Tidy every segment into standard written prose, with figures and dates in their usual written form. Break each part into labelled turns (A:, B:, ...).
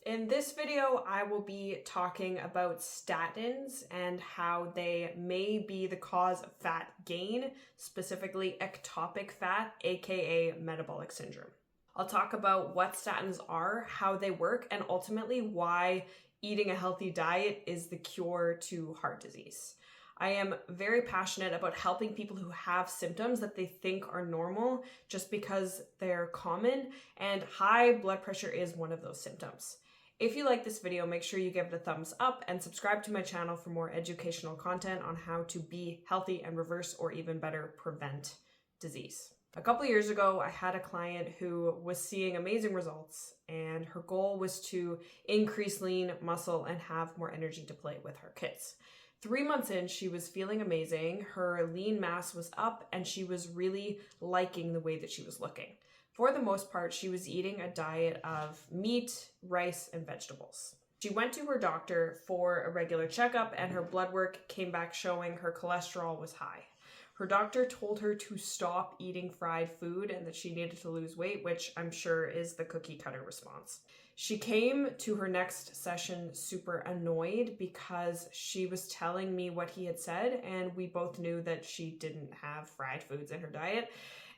A: In this video, I will be talking about statins and how they may be the cause of fat gain, specifically ectopic fat, aka metabolic syndrome. I'll talk about what statins are, how they work, and ultimately why eating a healthy diet is the cure to heart disease. I am very passionate about helping people who have symptoms that they think are normal just because they're common, and high blood pressure is one of those symptoms. If you like this video, make sure you give it a thumbs up and subscribe to my channel for more educational content on how to be healthy and reverse, or even better, prevent disease. A couple of years ago, I had a client who was seeing amazing results, and her goal was to increase lean muscle and have more energy to play with her kids. 3 months in, she was feeling amazing, her lean mass was up, and she was really liking the way that she was looking. For the most part, she was eating a diet of meat, rice, and vegetables. She went to her doctor for a regular checkup, and her blood work came back showing her cholesterol was high. Her doctor told her to stop eating fried food and that she needed to lose weight, which I'm sure is the cookie cutter response. She came to her next session super annoyed because she was telling me what he had said, and we both knew that she didn't have fried foods in her diet.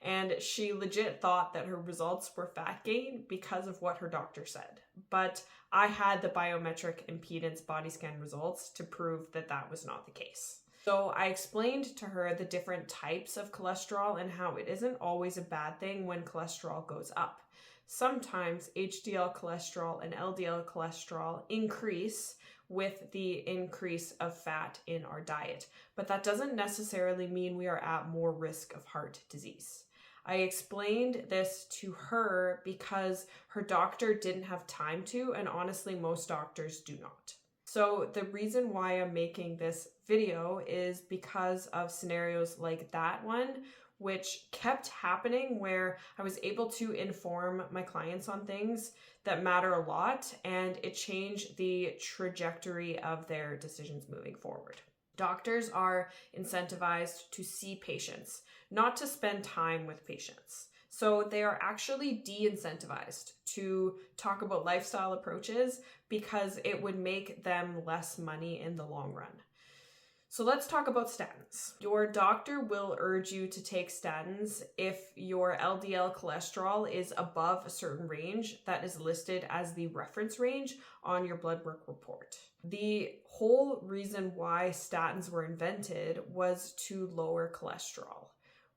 A: And she legit thought that her results were fat gain because of what her doctor said. But I had the biometric impedance body scan results to prove that that was not the case. So I explained to her the different types of cholesterol and how it isn't always a bad thing when cholesterol goes up. Sometimes HDL cholesterol and LDL cholesterol increase with the increase of fat in our diet, but that doesn't necessarily mean we are at more risk of heart disease. I explained this to her because her doctor didn't have time to, and honestly, most doctors do not. So the reason why I'm making this video is because of scenarios like that one, which kept happening, where I was able to inform my clients on things that matter a lot, and it changed the trajectory of their decisions moving forward. Doctors are incentivized to see patients, not to spend time with patients. So they are actually de-incentivized to talk about lifestyle approaches because it would make them less money in the long run. So let's talk about statins. Your doctor will urge you to take statins if your LDL cholesterol is above a certain range that is listed as the reference range on your blood work report. The whole reason why statins were invented was to lower cholesterol.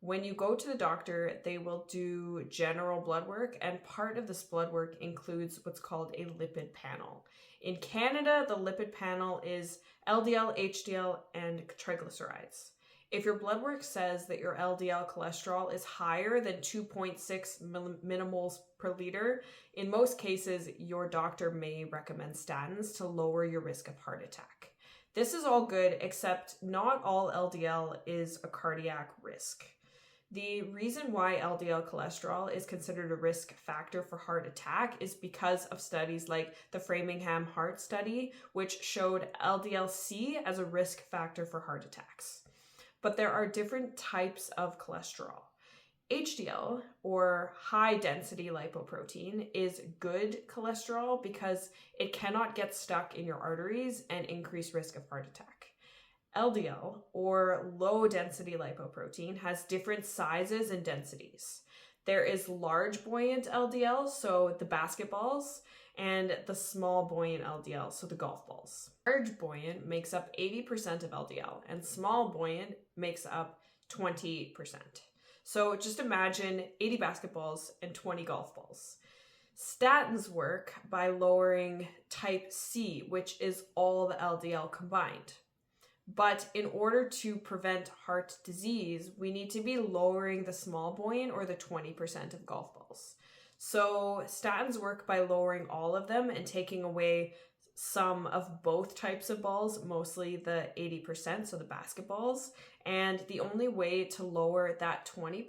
A: When you go to the doctor, they will do general blood work, and part of this blood work includes what's called a lipid panel. In Canada, the lipid panel is LDL, HDL, and triglycerides. If your blood work says that your LDL cholesterol is higher than 2.6 millimoles per liter, in most cases, your doctor may recommend statins to lower your risk of heart attack. This is all good, except not all LDL is a cardiac risk. The reason why LDL cholesterol is considered a risk factor for heart attack is because of studies like the Framingham Heart Study, which showed LDL-C as a risk factor for heart attacks. But there are different types of cholesterol. HDL, or high-density lipoprotein, is good cholesterol because it cannot get stuck in your arteries and increase risk of heart attack. LDL, or low-density lipoprotein, has different sizes and densities. There is large buoyant LDL, so the basketballs, and the small buoyant LDL, so the golf balls. Large buoyant makes up 80% of LDL, and small buoyant makes up 20%. So just imagine 80 basketballs and 20 golf balls. Statins work by lowering type C, which is all the LDL combined. But in order to prevent heart disease, we need to be lowering the small buoyant, or the 20% of golf balls. So statins work by lowering all of them and taking away some of both types of balls, mostly the 80%, so the basketballs. And the only way to lower that 20%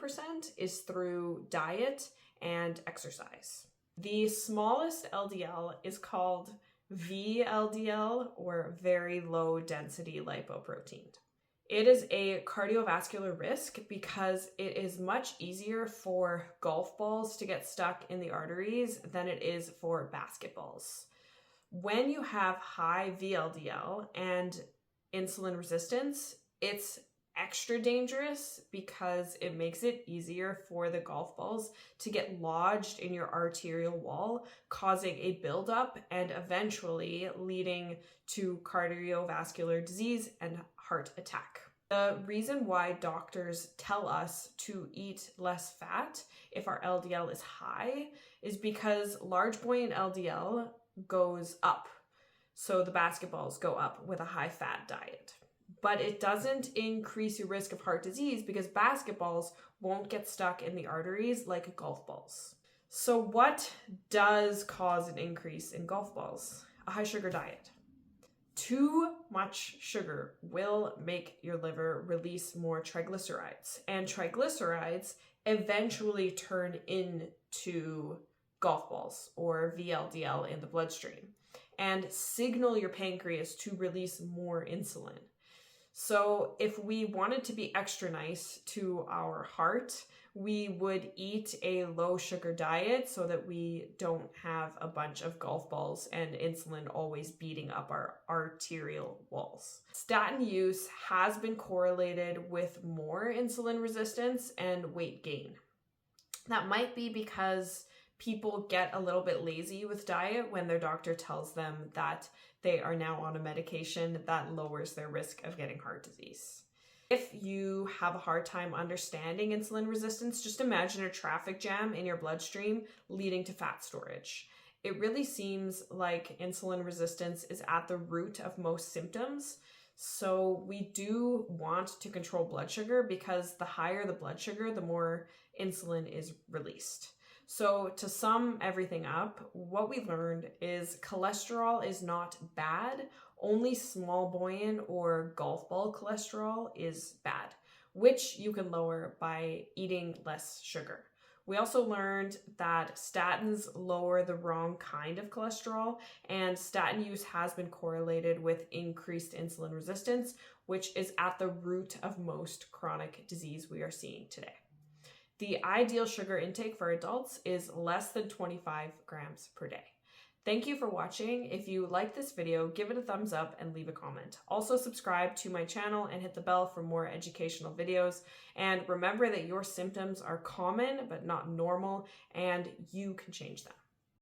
A: is through diet and exercise. The smallest LDL is called VLDL, or very low density lipoprotein. It is a cardiovascular risk because it is much easier for golf balls to get stuck in the arteries than it is for basketballs. When you have high VLDL and insulin resistance, it's extra dangerous because it makes it easier for the golf balls to get lodged in your arterial wall, causing a buildup and eventually leading to cardiovascular disease and heart attack. The reason why doctors tell us to eat less fat if our LDL is high is because large buoyant LDL goes up. So the basketballs go up with a high fat diet. But it doesn't increase your risk of heart disease because basketballs won't get stuck in the arteries like golf balls. So what does cause an increase in golf balls? A high sugar diet. Too much sugar will make your liver release more triglycerides, and triglycerides eventually turn into golf balls or VLDL in the bloodstream and signal your pancreas to release more insulin. So if we wanted to be extra nice to our heart, we would eat a low sugar diet so that we don't have a bunch of golf balls and insulin always beating up our arterial walls. Statin use has been correlated with more insulin resistance and weight gain. That might be because people get a little bit lazy with diet when their doctor tells them that they are now on a medication that lowers their risk of getting heart disease. If you have a hard time understanding insulin resistance, just imagine a traffic jam in your bloodstream leading to fat storage. It really seems like insulin resistance is at the root of most symptoms. So we do want to control blood sugar because the higher the blood sugar, the more insulin is released. So to sum everything up, what we learned is cholesterol is not bad. Only small buoyant or golf ball cholesterol is bad, which you can lower by eating less sugar. We also learned that statins lower the wrong kind of cholesterol, and statin use has been correlated with increased insulin resistance, which is at the root of most chronic disease we are seeing today. The ideal sugar intake for adults is less than 25 grams per day. Thank you for watching. If you like this video, give it a thumbs up and leave a comment. Also subscribe to my channel and hit the bell for more educational videos. And remember that your symptoms are common but not normal, and you can change them.